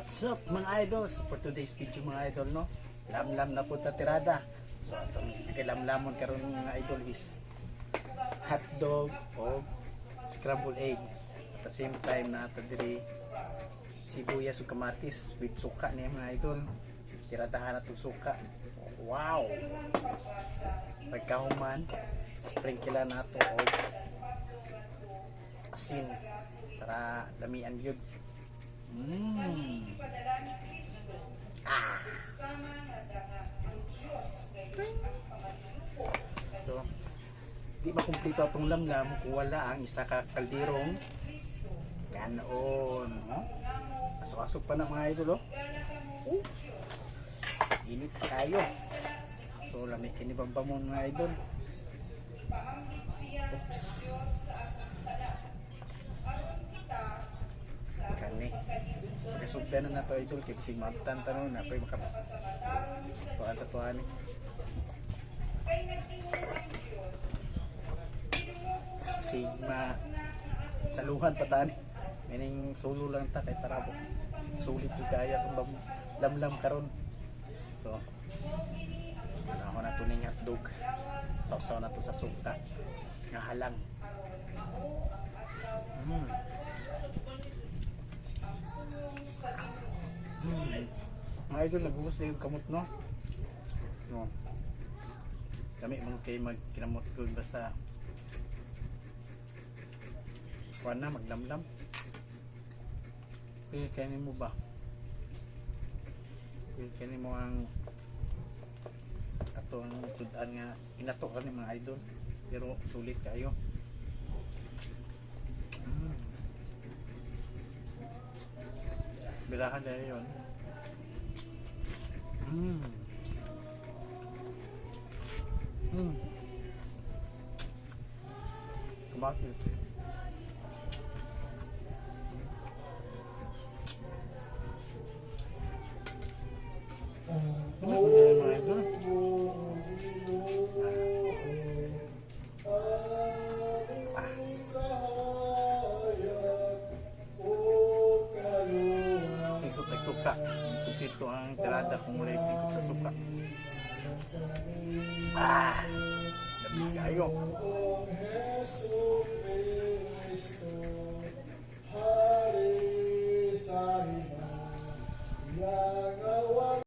What's up mga idols? For today's video mga idol, no? Lamlam na po ta tirada. So atong nakilamlamon karon mga idol is hotdog o scrambled egg. At the same time na ata diri sibuyas ug kamatis with suka niya mga idol. Tiradahan atong suka. Wow! Pagkahuman, sprinkle nato og asin para lamian gyud. So, di ba kumpleto atong lamlam kung wala ang isa ka kalderong kanon, no? Asok-asok pa na mga idol, oh. Init pa kayo. So, lamig kinibambamon mga idol. Oops. Kani. Kasugdan na to idol kay bisig mabtan tanon na pay maka tuan sa tuan ni. Sigma saluhan pa tani. Meaning solo lang ta kay tarabo. Sulit jud kaya tong lamlam karon. So ako na to ning hotdog. Sausaw na to sa suka. Nga halang. Mga idol, nagbuhos na yung kamot, no? No. Kami mga kayo magkinamot ko basta kuha na, maglamlam. Pili kanin mo ba? Pili kanin mo ang ato ang sudan nga inato ka ni mga idol pero sulit kayo. Bilahan na yun. Kumakit. Ano ba yan mga idol? Suka. Ito ang tirada kung mula yung sikop sa suka. Labis kayo. Hari sa